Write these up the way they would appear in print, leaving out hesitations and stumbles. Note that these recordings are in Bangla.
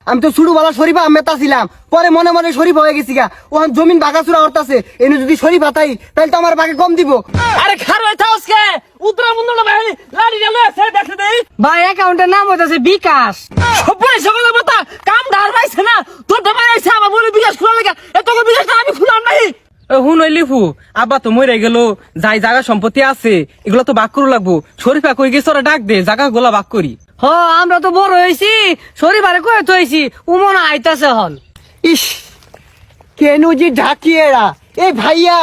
আমি তো ছোটবেলা শরীফ আহমেদ ছিলাম, পরে মনে মনে শরীফ হয়ে গেছি গা। ওখান জমিন বাগাচুরা হরতাছে, এনে যদি শরীফ হাতাই তাহলে তো আমার বাগে কম দিব। আরে খারো থাউসকে উত্তরা মুন্ডলা ভাই লাড়ি গেল আছে দেখে দেই ভাই অ্যাকাউন্টের নাম হইতাছে বিকাশ। সবাই সকালে বতা কাম ধার পাইছে না তোর তো ভাই আইছে আমার বলে বিকাশ খোলা লাগা এত কো বিকাশ আমি খুলাম নাই। হুন ওই লিফু আব্বা তো মরে গেল, যাই জায়গা সম্পত্তি আছে এগুলো তো বাক করু লাগবো। শরীফা কই গেছে ওরা ডাক দে, জায়গা গোলা বাক করি। হ আমরা তো বড় হয়েছি, শরীফারে কয়ে তো হয়েছি, উমন আইতাছে হন। ইস কেন জি ঢাকিয়েরা, এ ভাইয়া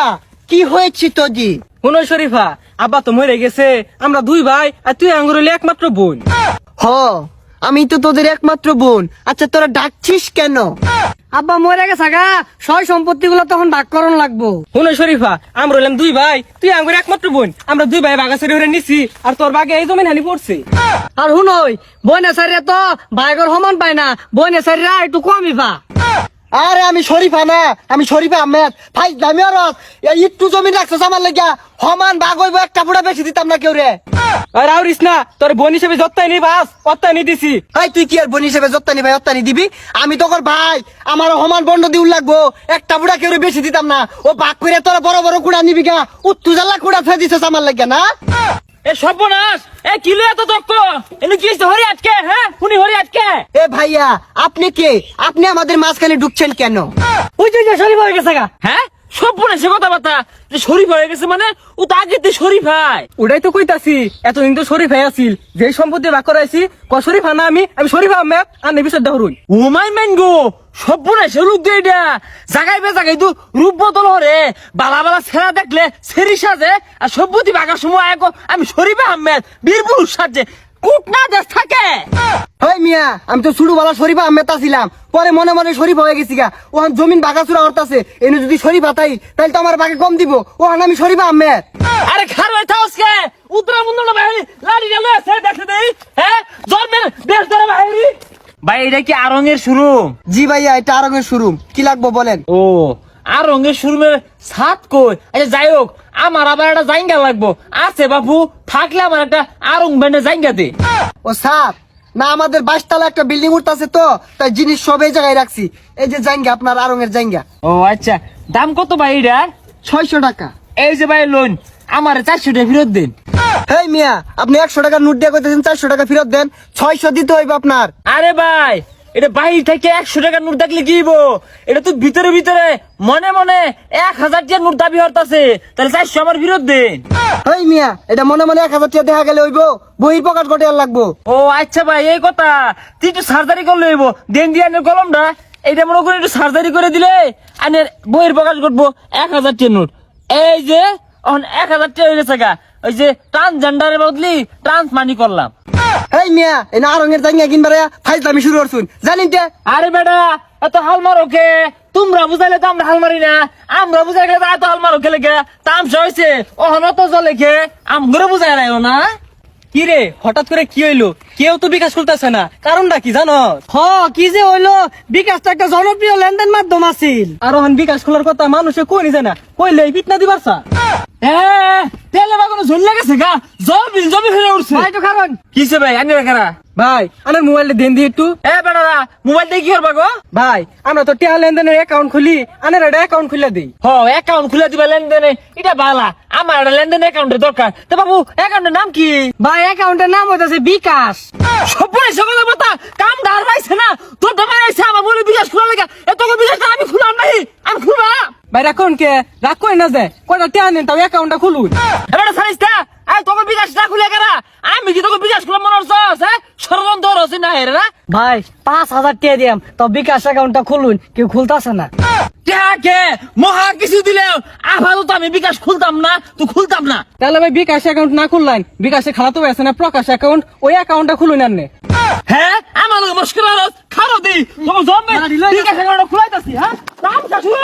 কি হয়েছে তো জি? হুন ওই শরীফা আব্বা তো মরে গেছে, আমরা দুই ভাই আর তুই আঙ্গুর হইলে একমাত্র বোন। হ আমি তো তোদের একমাত্র বোন। আচ্ছা তোরা ডাকছিস কেন? আব্বা মরে গেছে গা, সয় সম্পত্তি গুলো তখন ভাগ করণ লাগবো। হুন ওই শরীফা আমরা হইলাম দুই ভাই, তুই আঙ্গুর একমাত্র বোন, আমরা দুই ভাই বাগাছড়ি হয়ে নিছি আর তোর বাগে এই জমিন হানি পড়ছে। আর হুনই বইনে সারিয়া তো ভাইগর সমান পায় না, বইনে সারিয়া একটু কমই পা। আরে আমি শরীফা না, আমি শরীফা আহমেদ। ভাই দামি আর একটু জমি রাখছো আমার লাগিয়া, সমান ভাগ হইব, একটা পুরা বেশি দিতাম না কেউ রে। আর আউরিস না, তোর বোন হিসেবে যত্তাই নি বাস অত্তাই নি দিছি। ভাই তুই কি আর বোন হিসেবে যত্তানি ভাই অত্তানি দিবি? আমি তোর ভাই, আমার সমান বন্ড দিউল লাগবো, একটা বুড়া কেউ বেশি দিতাম না। ও ভাগ করে তোরা বড় বড় কুড়া নিবি গা, উত্তুজালা কুড়া ফেলে দিছিস আমার লাগিয়া না। এ সর্বনাশ এ কিলো এত দক্ষ এনে কি হইছে হরি আটকে হ্যাঁ উনি হরি আটকে এ ভাইয়া আপনি কে? আপনি আমাদের মাঝখানে ঢুকছেন কেন? ওই যে শরীফ হয়ে গেছে গা। হ্যাঁ সর্বনাশে কথাবার্তা যে শরীফ হয়ে গেছে মানে ও তো আগে শরীফ ভাই ওটাই তো কইতাছি, এতদিন তো শরীফ ভাই আছিল, যে সম্পত্তি ভাগ করাইছি ক শরীফা না আমি শরীফা আহমেদ আর নেবি সদ্দা হরুন। ও মাই ম্যান গো সর্বনাশে রূপ দিয়ে এটা জাগাই বে জাগাই তো রূপ বদল হরে বালা বালা ছেড়া দেখলে সেরি সাজে আর সভ্যতি বাগার সময় আগে আমি শরীফ আহমেদ বীর পুরুষ সাজে কুট না দেশ থাকে। হয় মিয়া আমি তো ছোটবেলা শরীফ আহমেদ ছিলাম, পরে মনে মনে শরীফ হয়ে গেছি গা। ওখান জমিন বাগাচুরা হরতাছে, এনে যদি শরীফ হাতাই তাহলে তো আমার বাগে কম দিব। ওখান আমি শরীফ আহমেদ। আরে খারো থাউসকে উত্তরা মুন্ডলা ভাই লাড়ি গেল আছে দেখে দেই হ্যাঁ জন্মের দেশ ধরে ভাই ভাই এটা কি আরঙের শুরু? জি ভাইয়া এটা আরঙের শোরুম, কি লাগবো বলেন? ও আর রঙের শুরুমের সাত কই আচ্ছা যাই হোক আমার আবার একটা জাইঙ্গা লাগবো আছে বাবু থাকলে আমার একটা আরং ব্যান্ডে জাইঙ্গা দে। ও সাপ না, আমাদের 22 তলা একটা বিল্ডিং উঠতেছে তো, তাই জিনিস সব এই জায়গায় রাখছি। এই যে জাইঙ্গা, আপনার আরঙের জাইঙ্গা। ও আচ্ছা দাম কত ভাই এটার? 600 টাকা। এই যে ভাই লোন আমার 400 টাকা ফেরত দিন। হেই মিয়া আপনি 100 টাকা নোট দিয়ে কইতেছেন 400 টাকা ফেরত দেন, 600 দিতে হইবে আপনার। আরে ভাই এটা বাইরে থেকে 100 টাকার নোট দেখলে কি হইব? এটা তো ভিতরে ভিতরে মনে মনে 1000 টাকার নোট দাবি হরতাছে, তাহলে 400 আমার ফেরত দেন। হেই মিয়া এটা মনে মনে 1000 টাকা দেখা গেলে হইব, বহির প্রকাশ ঘটে আর লাগবো। ও আচ্ছা ভাই এই কথা, তুই একটু সার্জারি করলে হইব দেন দিয়ে আনের কলমটা এইটা মনে করে একটু সার্জারি করে দিলে আনের বইয়ের প্রকাশ ঘটবো 1000 টাকার নোট। এই যে 1000 টাকা হয়ে গেছে গা, ওই যে ট্রান্সজেন্ডারের বদলি ট্রান্স মানি করলাম। হেই মিয়া এনা আরঙের জাইঙ্গা কিনবারে ফাইজলামি শুরু করছুন জানেন তে? আরে বেটা এত হাল মারো কে? তোমরা বুঝাইলে তো আমরা হাল মারি না, আমরা বুঝাই গেলে এত হাল মারো খেলে কে? তামসা হয়েছে ওহন তো চলে কে আমগুলো বুঝাই নাই না। কি রে হঠাৎ করে কি হইলো? কেউ তো বিকাশ করতেছে না, কারণটা কি জানো? হ কি যে হইলো, বিকাশ তো একটা জনপ্রিয় লেনদেন মাধ্যম আছিল। আর ওখান বিকাশ খোলার কথা মানুষে কই নিছে না, কইলে ফিটনা দিবারছা। হ্যাঁ তেলে বাগানো ঝুল লেগেছে গা, জমি ফেলে উঠছে। ভাই তো কারণ কিসে ভাই আনি রাখারা? ভাই আমার মোবাইলটা দেন দিয়ে একটু। এ বেটারা মোবাইল দিয়ে কি করবা গো? ভাই আমরা তো টিয়া লেনদেনের অ্যাকাউন্ট খুলি, আনের একটা অ্যাকাউন্ট খুলে দিই। হ অ্যাকাউন্ট খুলে দিবা লেনদেনে, এটা বালা আমার একটা লেনদেন অ্যাকাউন্টের দরকার। তো বাবু অ্যাকাউন্টের নাম কি? ভাই অ্যাকাউন্টের নাম হইতাছে বিকাশ। সবাই সকালে কথা কাম ধার পাইছে না তোর দোকান আইছে আমার বলে বিকাশ খোলা লাগা এত কো বিকাশ আমি খুলাম নাই আমি খুলবা। ভাই রাখুন কে রাখ কই না যায়, কয়টা টিয়া নেন তাও অ্যাকাউন্টটা খুলুন। এবারে সারিস্তা আই তোকে বিকাশ না খুলে কারা আমি কি তোকে বিকাশ খুলে মনে হচ্ছে হ্যাঁ ষড়যন্ত্র হচ্ছে না হেরে না? ভাই 5000 টাকা দিয়াম তো বিকাশ অ্যাকাউন্টটা খুলুন, কেউ খুলতাছে না। কে মহা কিছু দিলে আপাতত আমি বিকাশ খুলতাম না, তুই খুলতাম না। তাহলে ভাই বিকাশ অ্যাকাউন্ট না খুললেন, বিকাশে খালাতো আছে না প্রকাশ অ্যাকাউন্ট, ওই অ্যাকাউন্টটা খুলুন আননে। হ্যাঁ আমার মুশকিল খারো দি তোমার জমবে বিকাশ অ্যাকাউন্ট খুলাইতাছি হ্যাঁ নাম শুরু